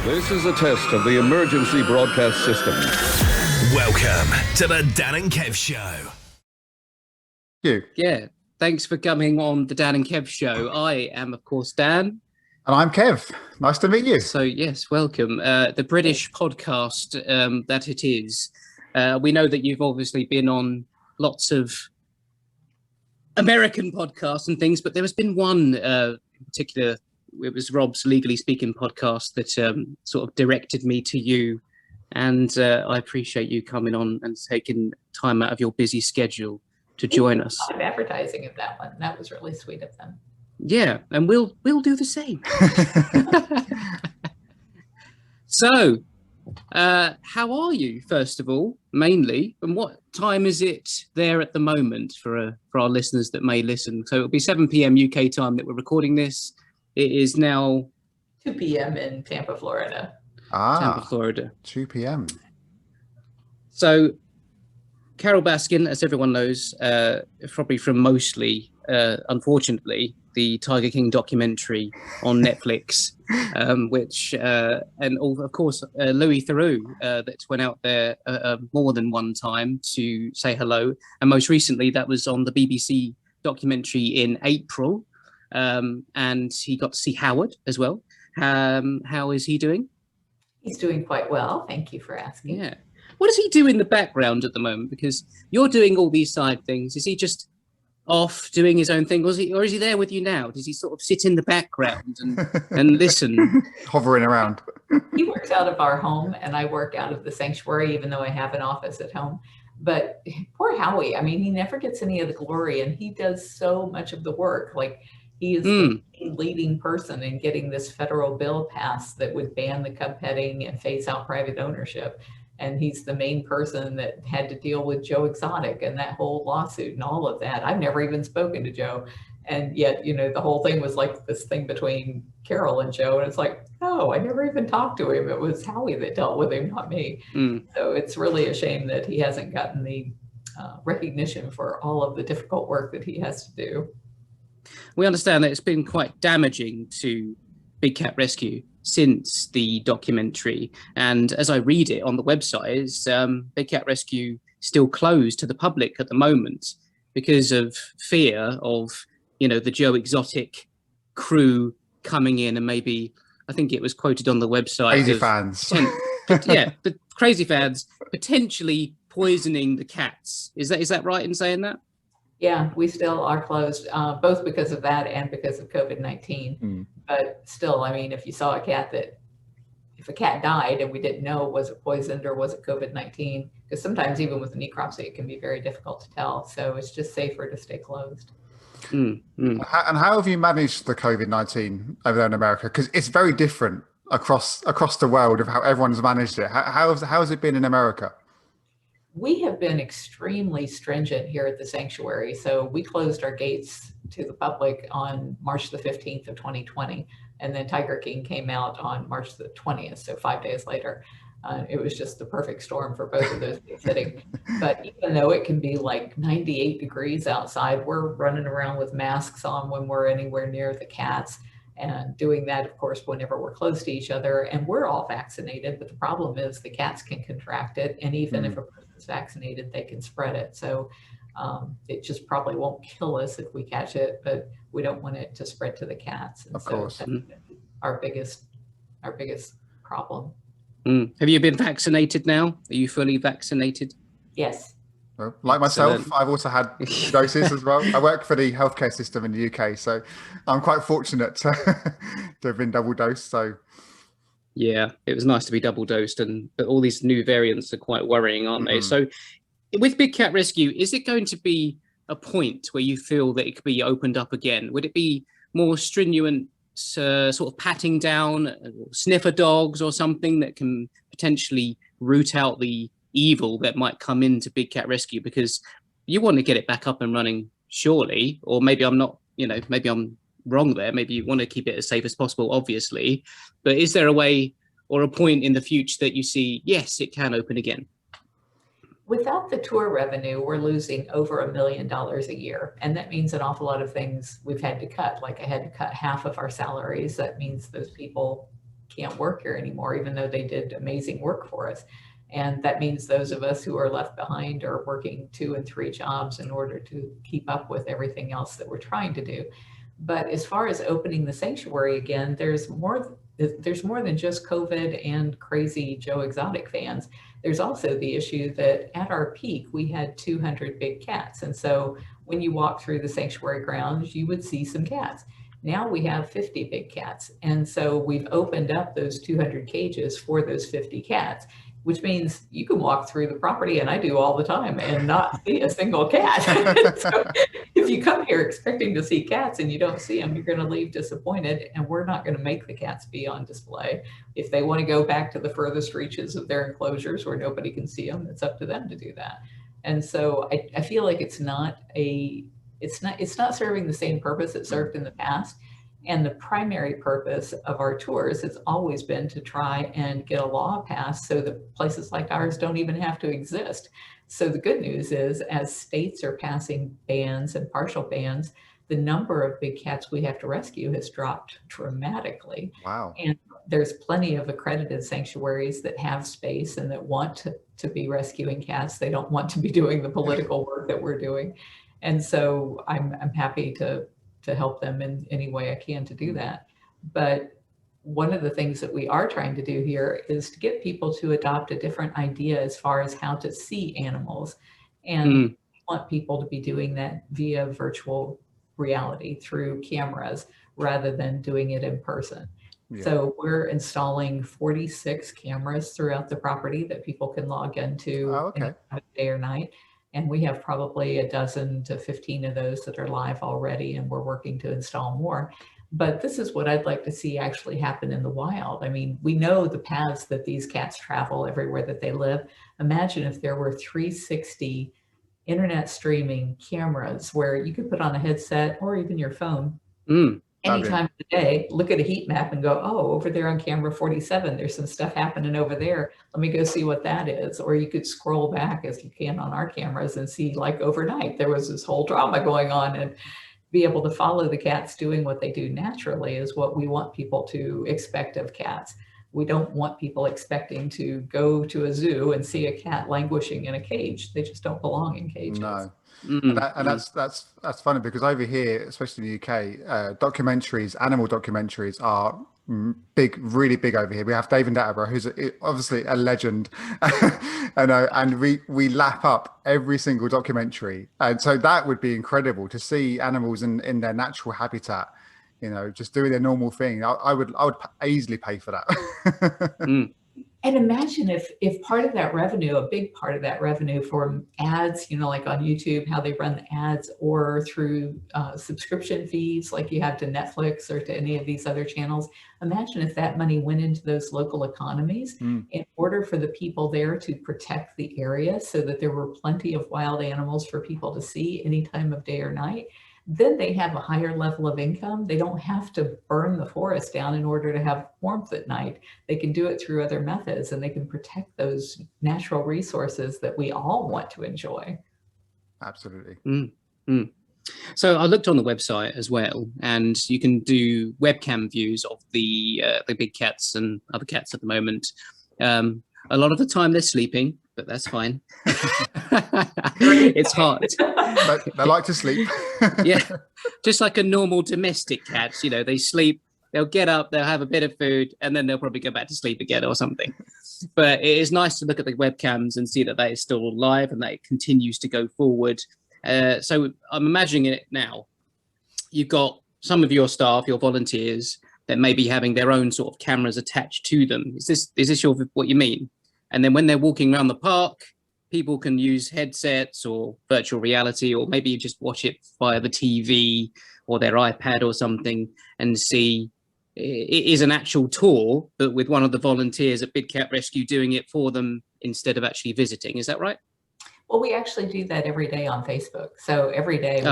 This is a test of the emergency broadcast system. Welcome to the Dan and Kev Show. Yeah, thanks for coming on the Dan and Kev Show. I am, of course, Dan. And I'm Kev. Nice to meet you. So, yes, welcome. The British podcast that it is. We know that you've obviously been on lots of American podcasts and things, but there has been one in particular. It was Rob's Legally Speaking podcast that sort of directed me to you. And I appreciate you coming on and taking time out of your busy schedule to join us. I'm advertising of that one. That was really sweet of them. Yeah, and we'll do the same. So, how are you, first of all, mainly? And what time is it there at the moment for our listeners that may listen? So it'll be 7 p.m. UK time that we're recording this. It is now 2 p.m. in Tampa, Florida. Tampa, Florida. 2 p.m. So, Carole Baskin, as everyone knows, probably from mostly, unfortunately, the Tiger King documentary on Netflix, which, and of course, Louis Theroux, that went out there more than one time to say hello. And most recently, that was on the BBC documentary in April. And he got to see Howard as well. How is he doing? He's doing quite well. Thank you for asking. Yeah. What does he do in the background at the moment? Because you're doing all these side things. Is he just off doing his own thing? Or is he there with you now? Does he sort of sit in the background and listen? Hovering around. He works out of our home and I work out of the sanctuary, even though I have an office at home. But poor Howie, I mean, he never gets any of the glory and he does so much of the work. Like, he is the leading person in getting this federal bill passed that would ban the cub petting and phase out private ownership. And he's the main person that had to deal with Joe Exotic and that whole lawsuit and all of that. I've never even spoken to Joe. And yet, you know, the whole thing was like this thing between Carole and Joe. And it's like, no, I never even talked to him. It was Howie that dealt with him, not me. So it's really a shame that he hasn't gotten the recognition for all of the difficult work that he has to do. We understand that it's been quite damaging to Big Cat Rescue since the documentary. And as I read it on the website, Big Cat Rescue still closed to the public at the moment because of fear of, you know, the Joe Exotic crew coming in and maybe, I think it was quoted on the website. Crazy fans. The crazy fans potentially poisoning the cats. Is that right in saying that? Yeah, we still are closed, both because of that and because of COVID-19. But still, I mean, if you saw if a cat died and we didn't know, was it poisoned or was it COVID-19? Because sometimes even with a necropsy, it can be very difficult to tell. So it's just safer to stay closed. And how have you managed the COVID-19 over there in America? Because it's very different across the world of how everyone's managed it. How has it been in America? We have been extremely stringent here at the sanctuary. So we closed our gates to the public on March the 15th of 2020. And then Tiger King came out on March the 20th, so 5 days later. It was just the perfect storm for both of those things hitting. But even though it can be like 98 degrees outside, we're running around with masks on when we're anywhere near the cats. And doing that, of course, whenever we're close to each other. And we're all vaccinated, but the problem is the cats can contract it. And even if a person's vaccinated, they can spread it. So it just probably won't kill us if we catch it, but we don't want it to spread to the cats. And of course. That's our biggest problem. Have you been vaccinated now? Are you fully vaccinated? Yes. Well, like myself, I've also had doses as well. I work for the healthcare system in the UK, so I'm quite fortunate to have been double dosed. So, yeah, it was nice to be double dosed, but all these new variants are quite worrying, aren't they? So, with Big Cat Rescue, is it going to be a point where you feel that it could be opened up again? Would it be more stringent, sort of patting down sniffer dogs or something that can potentially root out the evil that might come into Big Cat Rescue? Because you want to get it back up and running, surely, or maybe I'm not, maybe I'm wrong there. Maybe you want to keep it as safe as possible, obviously, but is there a way or a point in the future that you see, yes, it can open again? Without the tour revenue, we're losing over $1 million a year. And that means an awful lot of things we've had to cut. Like I had to cut half of our salaries. That means those people can't work here anymore, even though they did amazing work for us. And that means those of us who are left behind are working 2 and 3 jobs in order to keep up with everything else that we're trying to do. But as far as opening the sanctuary again, there's more than just COVID and crazy Joe Exotic fans. There's also the issue that at our peak, we had 200 big cats. And so when you walk through the sanctuary grounds, you would see some cats. Now we have 50 big cats. And so we've opened up those 200 cages for those 50 cats, which means you can walk through the property, and I do all the time, and not see a single cat. So if you come here expecting to see cats and you don't see them, you're going to leave disappointed, and we're not going to make the cats be on display. If they want to go back to the furthest reaches of their enclosures where nobody can see them, it's up to them to do that. And so I feel like it's not serving the same purpose it served in the past. And the primary purpose of our tours has always been to try and get a law passed so that places like ours don't even have to exist. So the good news is, as states are passing bans and partial bans, the number of big cats we have to rescue has dropped dramatically. Wow. And there's plenty of accredited sanctuaries that have space and that want to be rescuing cats. They don't want to be doing the political work that we're doing. And so I'm happy to help them in any way I can to do that. But one of the things that we are trying to do here is to get people to adopt a different idea as far as how to see animals. And we want people to be doing that via virtual reality through cameras rather than doing it in person. Yeah. So we're installing 46 cameras throughout the property that people can log into any day or night. And we have probably a dozen to 15 of those that are live already, and we're working to install more. But this is what I'd like to see actually happen in the wild. I mean, we know the paths that these cats travel everywhere that they live. Imagine if there were 360 internet streaming cameras where you could put on a headset or even your phone anytime of the day, look at a heat map and go, oh, over there on camera 47, there's some stuff happening over there. Let me go see what that is. Or you could scroll back as you can on our cameras and see, like, overnight, there was this whole drama going on, and be able to follow the cats doing what they do naturally is what we want people to expect of cats. We don't want people expecting to go to a zoo and see a cat languishing in a cage. They just don't belong in cages. No. And that's funny, because over here, especially in the UK, documentaries, animal documentaries are big, really big over here. We have David Attenborough, who's obviously a legend, and we lap up every single documentary. And so that would be incredible to see animals in their natural habitat, you know, just doing their normal thing. I would easily pay for that. And imagine if part of that revenue, a big part of that revenue from ads, you know, like on YouTube, how they run the ads, or through subscription fees like you have to Netflix or to any of these other channels. Imagine if that money went into those local economies in order for the people there to protect the area so that there were plenty of wild animals for people to see any time of day or night. Then they have a higher level of income. They don't have to burn the forest down in order to have warmth at night. They can do it through other methods, and they can protect those natural resources that we all want to enjoy. Absolutely. So I looked on the website as well, and you can do webcam views of the big cats and other cats at the moment. A lot of the time they're sleeping, but that's fine. It's hard. They like to sleep. Yeah, just like a normal domestic cat, you know, they sleep, they'll get up, they'll have a bit of food, and then they'll probably go back to sleep again or something. But it is nice to look at the webcams and see that that is still live and that it continues to go forward. So I'm imagining it now. You've got some of your staff, your volunteers, that may be having their own sort of cameras attached to them. Is this what you mean? And then when they're walking around the park, people can use headsets or virtual reality, or maybe you just watch it via the TV or their iPad or something, and see it is an actual tour, but with one of the volunteers at Big Cat Rescue doing it for them instead of actually visiting. Is that right? Well, we actually do that every day on Facebook. So every day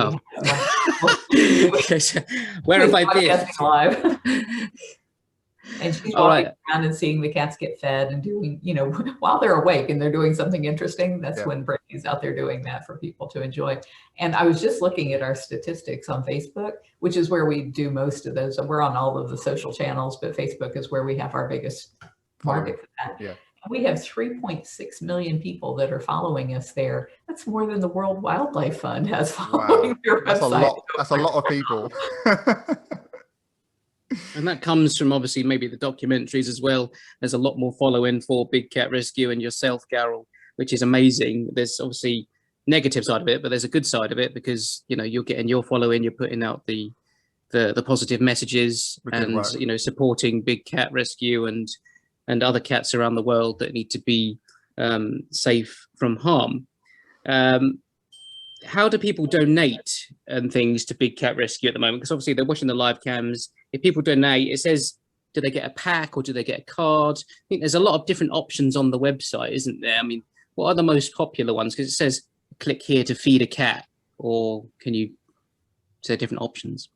okay, so where have I been? Live. And she's All walking right. around and seeing the cats get fed and doing, while they're awake and they're doing something interesting, that's Yeah. when Brittany's out there doing that for people to enjoy. And I was just looking at our statistics on Facebook, which is where we do most of those. We're on all of the social channels, but Facebook is where we have our biggest market for that. Yeah. We have 3.6 million people that are following us there. That's more than the World Wildlife Fund has following their That's website. That's a lot of people. And that comes from obviously maybe the documentaries as well. There's a lot more following for Big Cat Rescue and yourself, Carole, which is amazing. There's obviously negative side of it, but there's a good side of it because you're getting your following, you're putting out the positive messages and supporting Big Cat Rescue and other cats around the world that need to be safe from harm. How do people donate and things to Big Cat Rescue at the moment? Because obviously they're watching the live cams. If people donate, it says, do they get a pack or do they get a card? I think there's a lot of different options on the website, isn't there? I mean, what are the most popular ones? Because it says, click here to feed a cat, or can you say different options?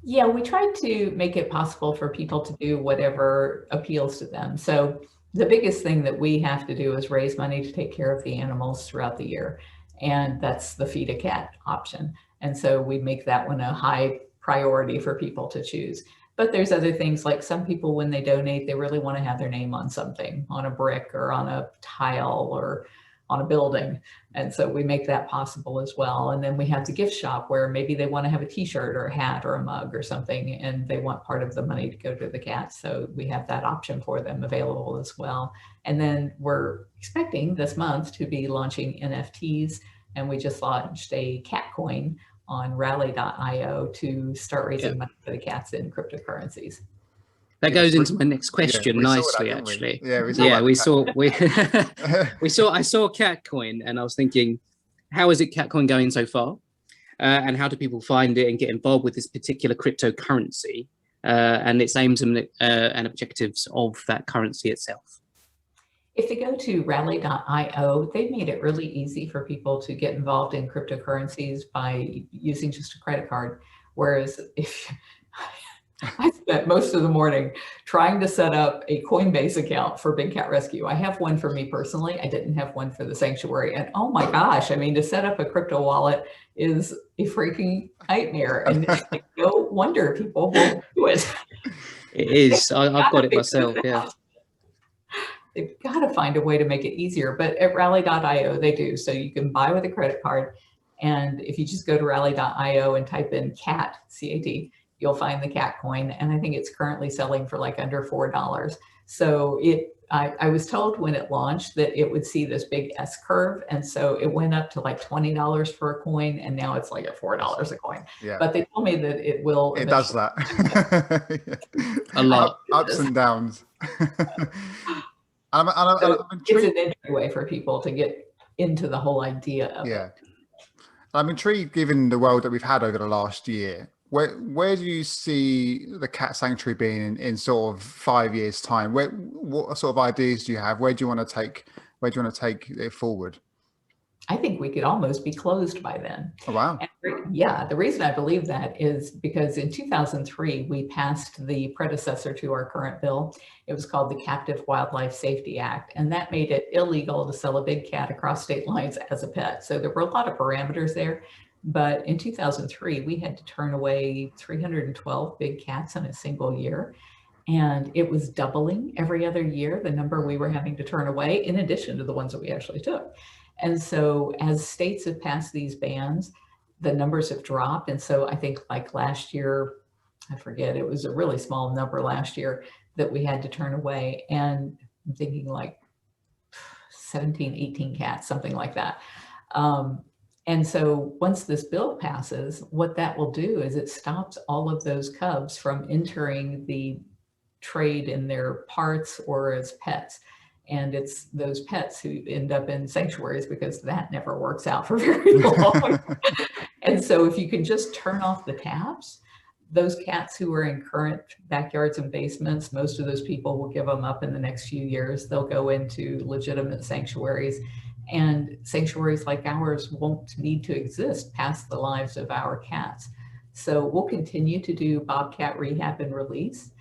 Yeah, we try to make it possible for people to do whatever appeals to them. So the biggest thing that we have to do is raise money to take care of the animals throughout the year. And that's the feed a cat option. And so we make that one a high priority for people to choose. But there's other things, like some people, when they donate, they really want to have their name on something, on a brick or on a tile or on a building. And so we make that possible as well. And then we have the gift shop where maybe they want to have a t-shirt or a hat or a mug or something, and they want part of the money to go to the cat. So we have that option for them available as well. And then we're expecting this month to be launching NFTs, and we just launched a cat coin on rally.io to start raising money for the cats in cryptocurrencies. That goes into my next question nicely, actually. We saw I saw Catcoin, and I was thinking, how is it Catcoin going so far? And how do people find it and get involved with this particular cryptocurrency and its aims and objectives of that currency itself? If they go to rally.io, they've made it really easy for people to get involved in cryptocurrencies by using just a credit card. Whereas if I spent most of the morning trying to set up a Coinbase account for Big Cat Rescue. I have one for me personally. I didn't have one for the sanctuary. And oh my gosh, I mean, to set up a crypto wallet is a freaking nightmare. And no wonder people won't do it. It is. I've got it myself, yeah. They've got to find a way to make it easier. But at rally.io, they do. So you can buy with a credit card. And if you just go to rally.io and type in CAT, C-A-T, you'll find the cat coin. And I think it's currently selling for like under $4. So I was told when it launched that it would see this big S curve. And so it went up to like $20 for a coin. And now it's like at $4 a coin. Yeah. But they told me that it will. It does that. A lot. Ups and downs. I'm it's an entry way for people to get into the whole idea of it. I'm intrigued, given the world that we've had over the last year. Where do you see the cat sanctuary being in sort of 5 years' time? What sort of ideas do you have? Where do you want to take it forward? I think we could almost be closed by then. Oh, wow. And the reason I believe that is because in 2003, we passed the predecessor to our current bill. It was called the Captive Wildlife Safety Act, and that made it illegal to sell a big cat across state lines as a pet. So there were a lot of parameters there. But in 2003, we had to turn away 312 big cats in a single year. And it was doubling every other year, the number we were having to turn away, in addition to the ones that we actually took. And so as states have passed these bans, the numbers have dropped. And so I think like last year, I forget, it was a really small number last year that we had to turn away. And I'm thinking like 17, 18 cats, something like that. And so once this bill passes, what that will do is it stops all of those cubs from entering the trade in their parts or as pets. And it's those pets who end up in sanctuaries because that never works out for very long. And so if you can just turn off the taps, those cats who are in current backyards and basements, most of those people will give them up in the next few years. They'll go into legitimate sanctuaries. And sanctuaries like ours won't need to exist past the lives of our cats. So we'll continue to do bobcat rehab and release.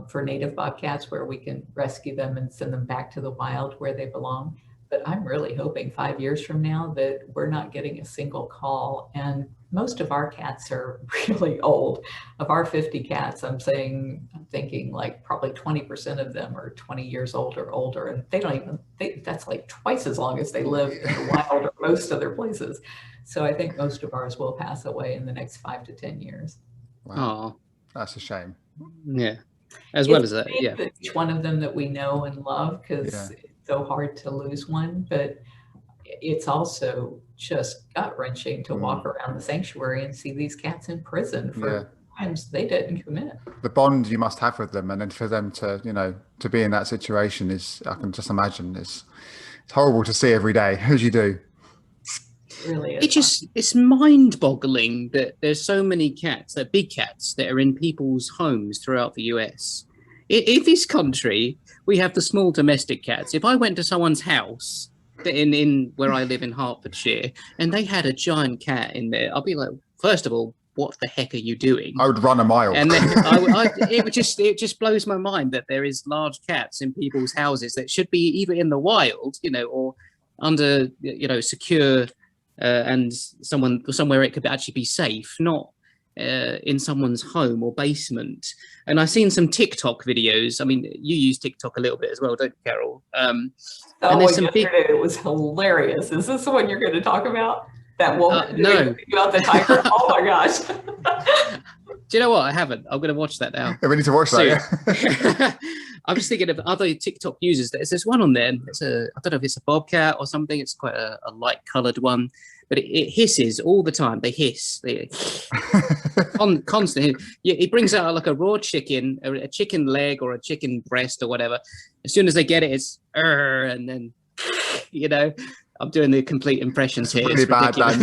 for native bobcats where we can rescue them and send them back to the wild where they belong. But I'm really hoping 5 years from now that we're not getting a single call. And most of our cats are really old. Of our 50 cats, I'm thinking like probably 20% of them are 20 years old or older. And they don't even think that's like twice as long as they live in the wild or most other places. So I think most of ours will pass away in the next 5 to 10 years. Wow. That's a shame. Yeah. As well as that, yeah. Each one of them that we know and love, because it's so hard to lose one, but it's also just gut-wrenching to walk around the sanctuary and see these cats in prison for crimes they didn't commit. The bond you must have with them, and then for them to, to be in that situation is, I can just imagine, it's horrible to see every day, as you do. It really is. It's mind-boggling that there's so many cats, that big cats, that are in people's homes throughout the US. In this country, we have the small domestic cats. If I went to someone's house in where I live in Hertfordshire, and they had a giant cat in there, I'd be like, first of all, what the heck are you doing? I would run a mile. And then it just blows my mind that there is large cats in people's houses that should be either in the wild, or under, secure and somewhere it could actually be safe, not in someone's home or basement. And I've seen some TikTok videos. I mean, you use TikTok a little bit as well, don't you, Carole? And there's some it was hilarious. Is this the one you're going to talk about? That woman no. About the tiger? Oh my gosh. Do you know what? I haven't. I'm going to watch that now. Yeah, we need to watch that. I'm just thinking of other TikTok users. There's one on there. I don't know if it's a bobcat or something. It's quite a light coloured one, but it hisses all the time. They hiss. Constantly. Yeah, it brings out like a raw chicken, a chicken leg or a chicken breast or whatever. As soon as they get it, it's and then, I'm doing the complete impressions here. It's bad, Dan,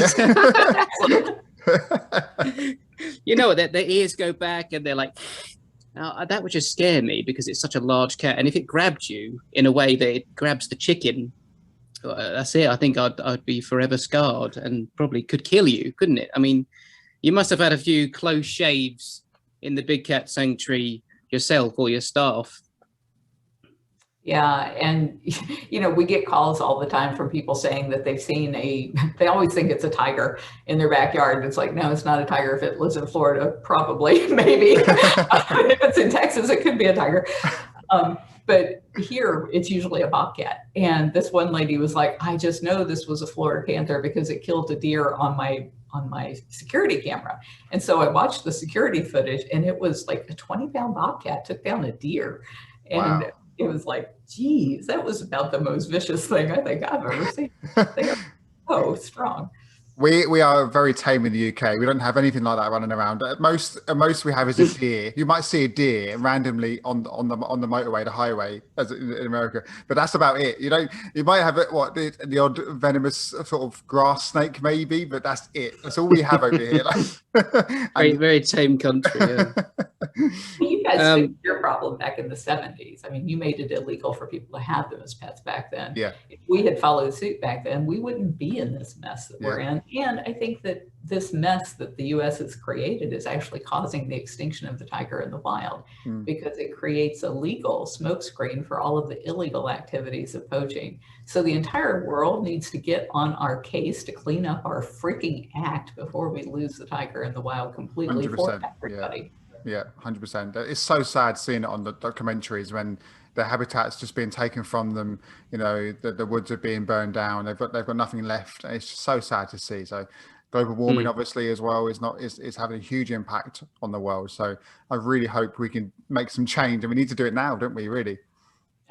yeah. Their ears go back and they're like, now, that would just scare me because it's such a large cat. And if it grabbed you in a way that it grabs the chicken, that's it. I think I'd be forever scarred and probably could kill you, couldn't it? I mean, you must have had a few close shaves in the big cat sanctuary yourself or your staff. Yeah. And, we get calls all the time from people saying that they've seen they always think it's a tiger in their backyard. It's like, no, it's not a tiger. If it lives in Florida, probably, maybe. If it's in Texas, it could be a tiger. But here it's usually a bobcat. And this one lady was like, I just know this was a Florida panther because it killed a deer on my security camera. And so I watched the security footage and it was like a 20-pound bobcat took down a deer. And wow. It was like, geez, that was about the most vicious thing I think I've ever seen. They are so strong. We are very tame in the UK. We don't have anything like that running around. At most we have is a deer. You might see a deer randomly on the motorway, the highway, as in America, but that's about it. You might have the odd venomous sort of grass snake maybe, but that's it. That's all we have over here. Very, very tame country. Yeah. You guys fixed your problem back in the 70s. I mean, you made it illegal for people to have them as pets back then. Yeah. If we had followed suit back then, we wouldn't be in this mess that we're in. And I think that this mess that the U.S. has created is actually causing the extinction of the tiger in the wild because it creates a legal smokescreen for all of the illegal activities of poaching. So the entire world needs to get on our case to clean up our freaking act before we lose the tiger in the wild completely for everybody. Yeah, 100%. It's so sad seeing it on the documentaries when their habitat's just being taken from them. The woods are being burned down. They've got nothing left. It's just so sad to see. So global warming, obviously, as well, is having a huge impact on the world. So I really hope we can make some change, and we need to do it now, don't we? Really?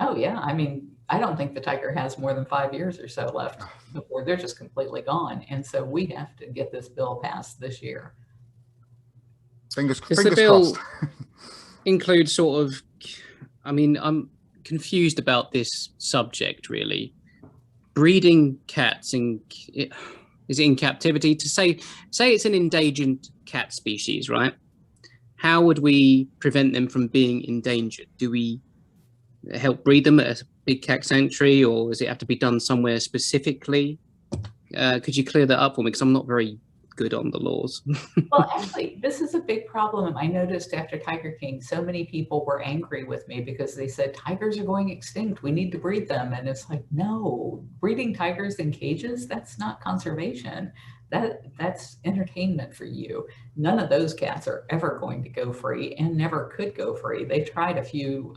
Oh yeah. I mean, I don't think the tiger has more than 5 years or so left before they're just completely gone. And so we have to get this bill passed this year. Fingers the bill crossed. include sort of, I mean, I'm confused about this subject really. Breeding cats is it in captivity? To say it's an endangered cat species, right? How would we prevent them from being endangered? Do we help breed them at a big cat sanctuary, or does it have to be done somewhere specifically? Could you clear that up for me? Because I'm not very good on the laws. Well, actually, this is a big problem. I noticed after Tiger King, so many people were angry with me because they said tigers are going extinct. We need to breed them. And it's like, no, breeding tigers in cages, that's not conservation. That's entertainment for you. None of those cats are ever going to go free and never could go free. They tried a few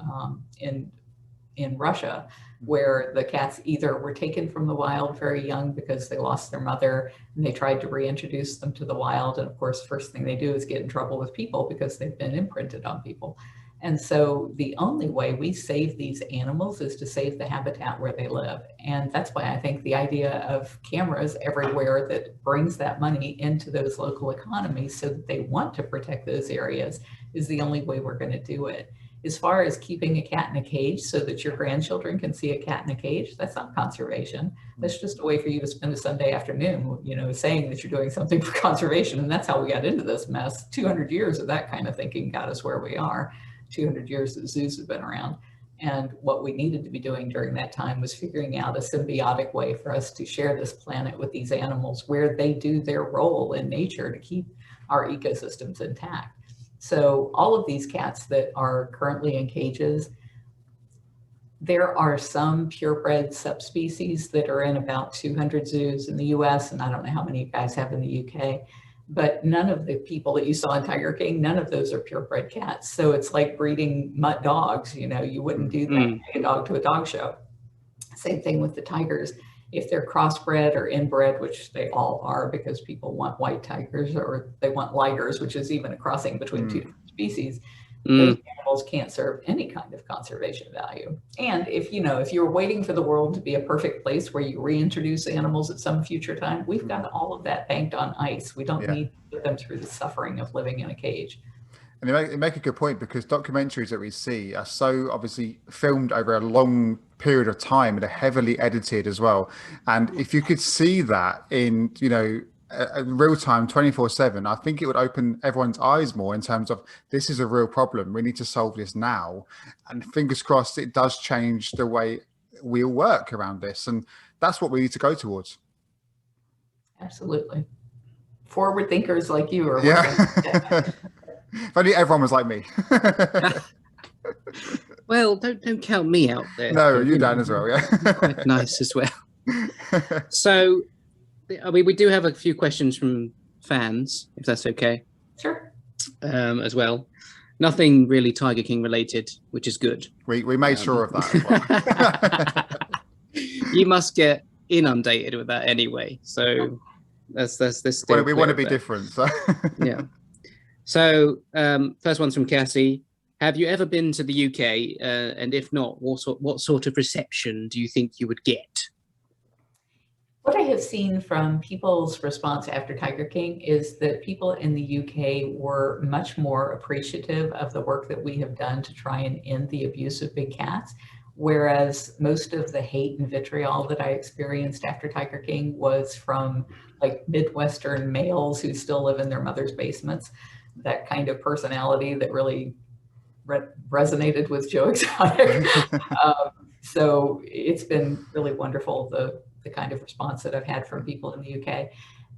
in Russia, where the cats either were taken from the wild very young because they lost their mother and they tried to reintroduce them to the wild. And of course, first thing they do is get in trouble with people because they've been imprinted on people. And so the only way we save these animals is to save the habitat where they live. And that's why I think the idea of cameras everywhere that brings that money into those local economies so that they want to protect those areas is the only way we're going to do it. As far as keeping a cat in a cage so that your grandchildren can see a cat in a cage, that's not conservation. That's just a way for you to spend a Sunday afternoon, saying that you're doing something for conservation. And that's how we got into this mess. 200 years of that kind of thinking got us where we are. 200 years that zoos have been around. And what we needed to be doing during that time was figuring out a symbiotic way for us to share this planet with these animals where they do their role in nature to keep our ecosystems intact. So all of these cats that are currently in cages, there are some purebred subspecies that are in about 200 zoos in the US, and I don't know how many you guys have in the UK, but none of the people that you saw in Tiger King, none of those are purebred cats. So it's like breeding mutt dogs, you wouldn't do that, take a dog to a dog show. Same thing with the tigers. If they're crossbred or inbred, which they all are because people want white tigers or they want ligers, which is even a crossing between two different species, those animals can't serve any kind of conservation value. And if you're waiting for the world to be a perfect place where you reintroduce animals at some future time, we've got all of that banked on ice. We don't need to put them through the suffering of living in a cage. And you make a good point, because documentaries that we see are so obviously filmed over a long period of time and are heavily edited as well. And if you could see that in, real time 24/7, I think it would open everyone's eyes more in terms of this is a real problem. We need to solve this now. And fingers crossed it does change the way we'll work around this. And that's what we need to go towards. Absolutely. Forward thinkers like you are. Yeah. If only everyone was like me. Well, don't count me out there. No, you Dan as well. Yeah. Quite nice as well. So, we do have a few questions from fans, if that's okay. Sure. As well. Nothing really Tiger King related, which is good. We made sure of that as well. You must get inundated with that anyway. So that's we want to be different. So. Yeah. So first one's from Cassie. Have you ever been to the UK? And if not, what sort of reception do you think you would get? What I have seen from people's response after Tiger King is that people in the UK were much more appreciative of the work that we have done to try and end the abuse of big cats. Whereas most of the hate and vitriol that I experienced after Tiger King was from like Midwestern males who still live in their mother's basements. That kind of personality that really resonated with Joe Exotic. So it's been really wonderful, the kind of response that I've had from people in the UK.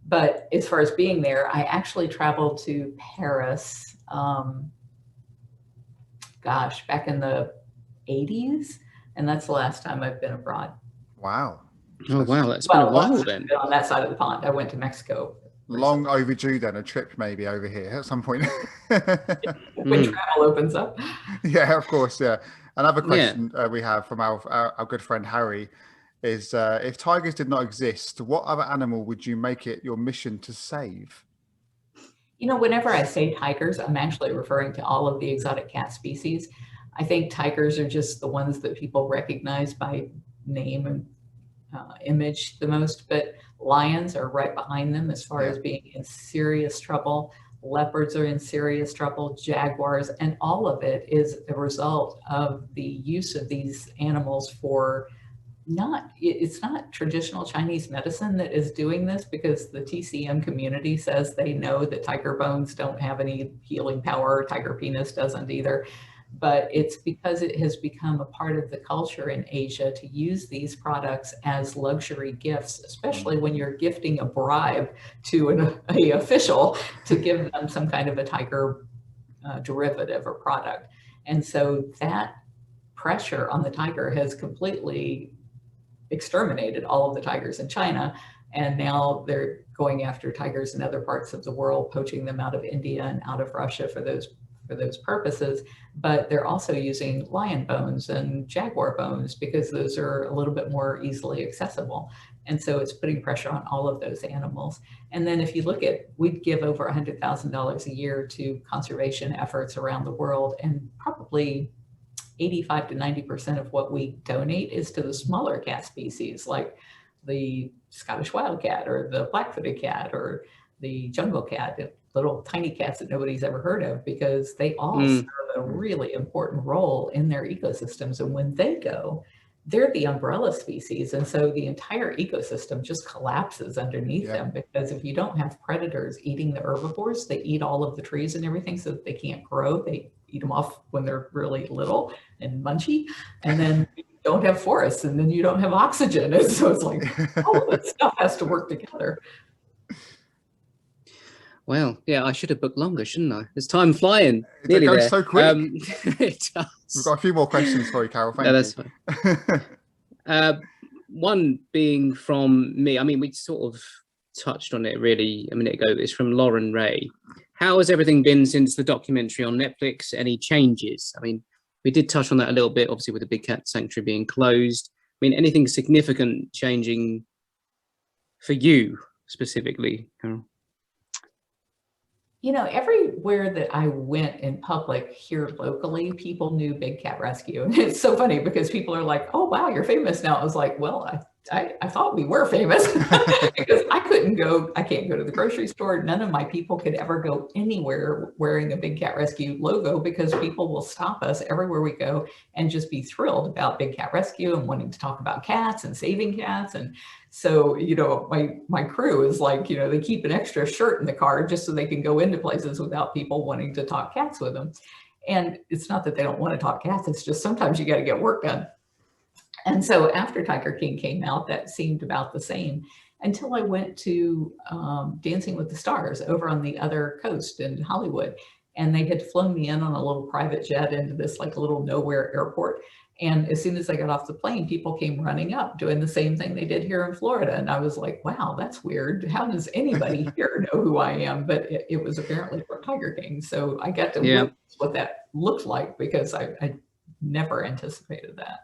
But as far as being there, I actually traveled to Paris, back in the 80s. And that's the last time I've been abroad. Wow. Oh, wow. That's been a while then. On that side of the pond. I went to Mexico. Long overdue then, a trip maybe over here at some point. When travel opens up. Yeah, of course, yeah. Another question we have from our good friend Harry is, if tigers did not exist, what other animal would you make it your mission to save? Whenever I say tigers, I'm actually referring to all of the exotic cat species. I think tigers are just the ones that people recognize by name and image the most, but lions are right behind them as far as being in serious trouble. Leopards are in serious trouble, jaguars, and all of it is a result of the use of these animals for it's not traditional Chinese medicine that is doing this, because the TCM community says they know that tiger bones don't have any healing power, tiger penis doesn't either. but it's because it has become a part of the culture in Asia to use these products as luxury gifts, especially when you're gifting a bribe to an official to give them some kind of a tiger derivative or product. And so that pressure on the tiger has completely exterminated all of the tigers in China. And now they're going after tigers in other parts of the world, poaching them out of India and out of Russia for those purposes. But they're also using lion bones and jaguar bones because those are a little bit more easily accessible. And so it's putting pressure on all of those animals. And then if you look at, we'd give over $100,000 a year to conservation efforts around the world, and probably 85 to 90% of what we donate is to the smaller cat species, like the Scottish wildcat or the black-footed cat or the jungle cat, little tiny cats that nobody's ever heard of, because they all serve a really important role in their ecosystems. And when they go, they're the umbrella species. And so the entire ecosystem just collapses underneath them, because if you don't have predators eating the herbivores, they eat all of the trees and everything so that they can't grow. They eat them off when they're really little and munchy. And then you don't have forests, and then you don't have oxygen. And so it's like all of that stuff has to work together. Well, yeah, I should have booked longer, shouldn't I? It's time flying. It goes so quick. It does. We've got a few more questions for you, Carole. Thank you. That's fine. One being from me. I mean, we sort of touched on it really a minute ago. It's from Lauren Ray. How has everything been since the documentary on Netflix? Any changes? I mean, we did touch on that a little bit, obviously, with the Big Cat Sanctuary being closed. I mean, anything significant changing for you specifically, Carole? You know, everywhere that I went in public here locally, people knew Big Cat Rescue. And it's so funny because people are like, oh, wow, you're famous now. I was like, well, I thought we were famous because I can't go to the grocery store. None of my people could ever go anywhere wearing a Big Cat Rescue logo, because people will stop us everywhere we go and just be thrilled about Big Cat Rescue and wanting to talk about cats and saving cats. And so, you know, my crew is like, you know, they keep an extra shirt in the car just so they can go into places without people wanting to talk cats with them. And it's not that they don't want to talk cats. It's just sometimes you got to get work done. And so after Tiger King came out, that seemed about the same until I went to Dancing with the Stars over on the other coast in Hollywood. And they had flown me in on a little private jet into this like little nowhere airport. And as soon as I got off the plane, people came running up doing the same thing they did here in Florida. And I was like, wow, that's weird. How does anybody here know who I am? But it was apparently from Tiger King. So I got to witness what that looked like, because I never anticipated that.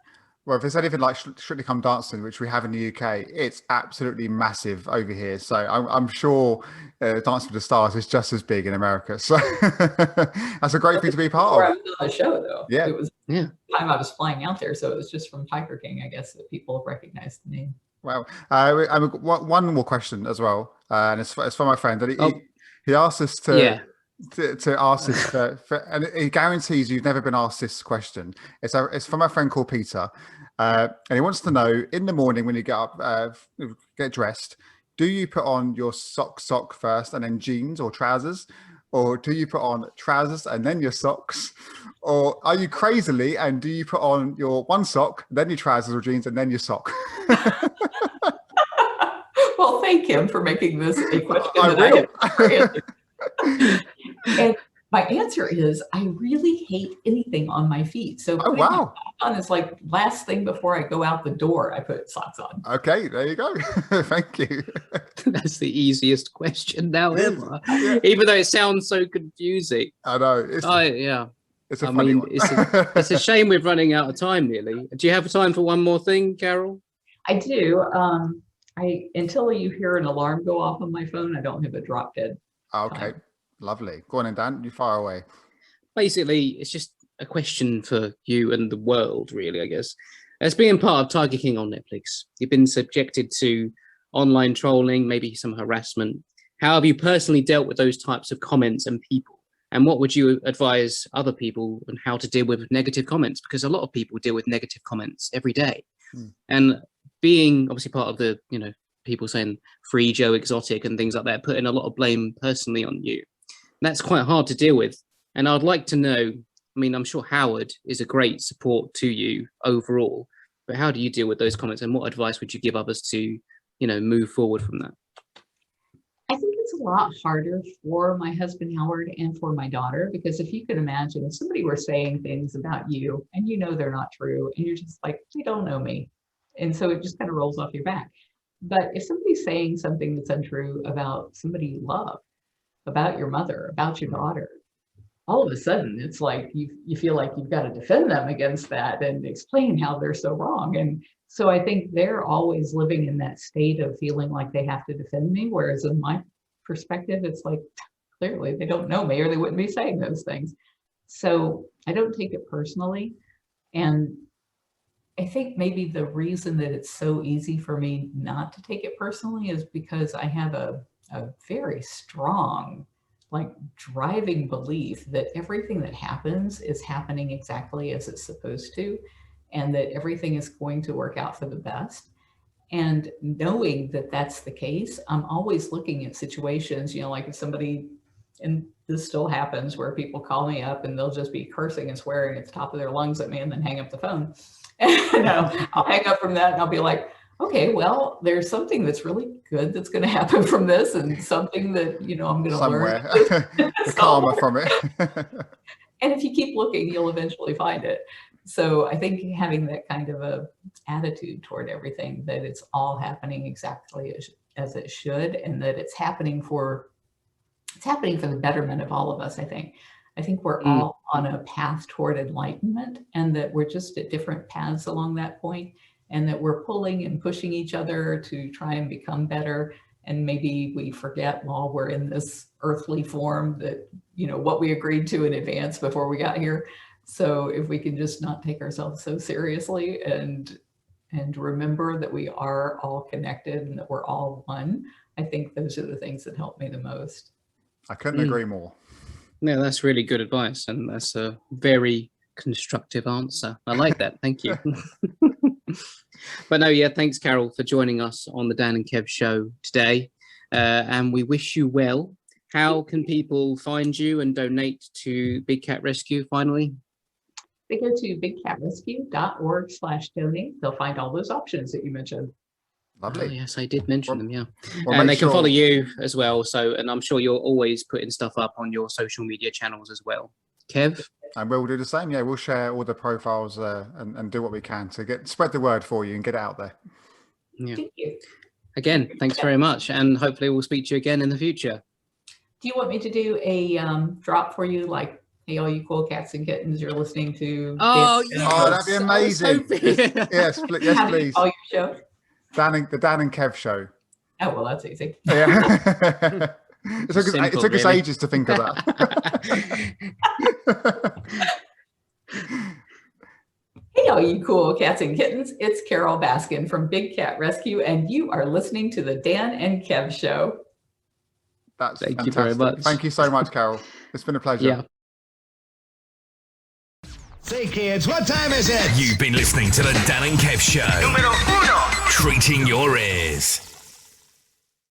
Well, if it's anything like Strictly Come Dancing, which we have in the UK, it's absolutely massive over here. So I'm sure Dancing with the Stars is just as big in America. So that's a great thing to be part of. I was on the show, though. Yeah. It was the time I was flying out there. So it was just from Tiger King, I guess, that people recognized the name. Wow. One more question as well. And it's for my friend. And he asked us to ask this, and he guarantees you've never been asked this question. It's from a friend called Peter, and he wants to know, in the morning when you get up, get dressed, do you put on your sock first and then jeans or trousers, or do you put on trousers and then your socks, or are you crazily and do you put on your one sock, then your trousers or jeans, and then your sock? Well, thank him for making this a question And my answer is, I really hate anything on my feet. So putting my socks on is like last thing before I go out the door, I put socks on. Okay, there you go. Thank you. That's the easiest question now ever. Even though it sounds so confusing. I know. It's a funny one. It's a shame we're running out of time nearly. Do you have time for one more thing, Carole? I do. Until you hear an alarm go off on my phone, I don't have a drop dead. Okay. Lovely. Go on, and Dan, you fire away. Basically, it's just a question for you and the world, really, I guess. As being part of Tiger King on Netflix, you've been subjected to online trolling, maybe some harassment. How have you personally dealt with those types of comments and people? And what would you advise other people on how to deal with negative comments? Because a lot of people deal with negative comments every day. And being obviously part of the, you know, people saying free Joe Exotic and things like that, putting a lot of blame personally on you. That's quite hard to deal with. And I'd like to know I mean, I'm sure Howard is a great support to you overall, but how do you deal with those comments, and what advice would you give others to, move forward from that? I think it's a lot harder for my husband Howard and for my daughter, because if you could imagine, if somebody were saying things about you and they're not true, and you're just like, they don't know me. And so it just kind of rolls off your back. But if somebody's saying something that's untrue about somebody you love, about your mother, about your daughter, all of a sudden it's like you feel like you've got to defend them against that and explain how they're so wrong. And so I think they're always living in that state of feeling like they have to defend me, whereas in my perspective, it's like, clearly they don't know me or they wouldn't be saying those things. So I don't take it personally. And I think maybe the reason that it's so easy for me not to take it personally is because I have a very strong, like, driving belief that everything that happens is happening exactly as it's supposed to, and that everything is going to work out for the best. And knowing that that's the case, I'm always looking at situations, like if somebody, and this still happens, where people call me up and they'll just be cursing and swearing at the top of their lungs at me and then hang up the phone. And I'll hang up from that and I'll be like, okay, well, there's something that's really good that's going to happen from this, and something that, I'm going to learn. The karma from it. And if you keep looking, you'll eventually find it. So I think having that kind of a attitude toward everything, that it's all happening exactly as it should, and that it's happening for the betterment of all of us. I think we're all on a path toward enlightenment, and that we're just at different paths along that point, and that we're pulling and pushing each other to try and become better. And maybe we forget while we're in this earthly form that, what we agreed to in advance before we got here. So if we can just not take ourselves so seriously and remember that we are all connected and that we're all one, I think those are the things that help me the most. I couldn't agree more. No, that's really good advice, and that's a very constructive answer. I like that. Thank you. But no, yeah, thanks, Carole, for joining us on the Dan and Kev Show today. And we wish you well. How can people find you and donate to Big Cat Rescue finally? They go to bigcatrescue.org/donate. They'll find all those options that you mentioned. Lovely. Oh, yes, I did mention them, yeah. Well, and they can follow you as well. So, and I'm sure you're always putting stuff up on your social media channels as well. Kev? And we'll do the same. Yeah, we'll share all the profiles and do what we can to spread the word for you and get it out there. Yeah. Thank you. Again, thanks very much. And hopefully we'll speak to you again in the future. Do you want me to do a drop for you, like, hey, all you cool cats and kittens, you're listening to? Oh, yes. Oh, that'd be amazing. Yes, please. All your show? The Dan and Kev Show. Oh, well, that's easy. Yeah. It took us ages to think of that. Hey, all you cool cats and kittens, it's Carole Baskin from Big Cat Rescue, and you are listening to the Dan and Kev Show. That's Thank fantastic. you very much. Thank you so much, Carole. It's been a pleasure. Yeah. Say, kids, what time is it? You've been listening to the Dan and Kev Show. Número 1. Treating your ears.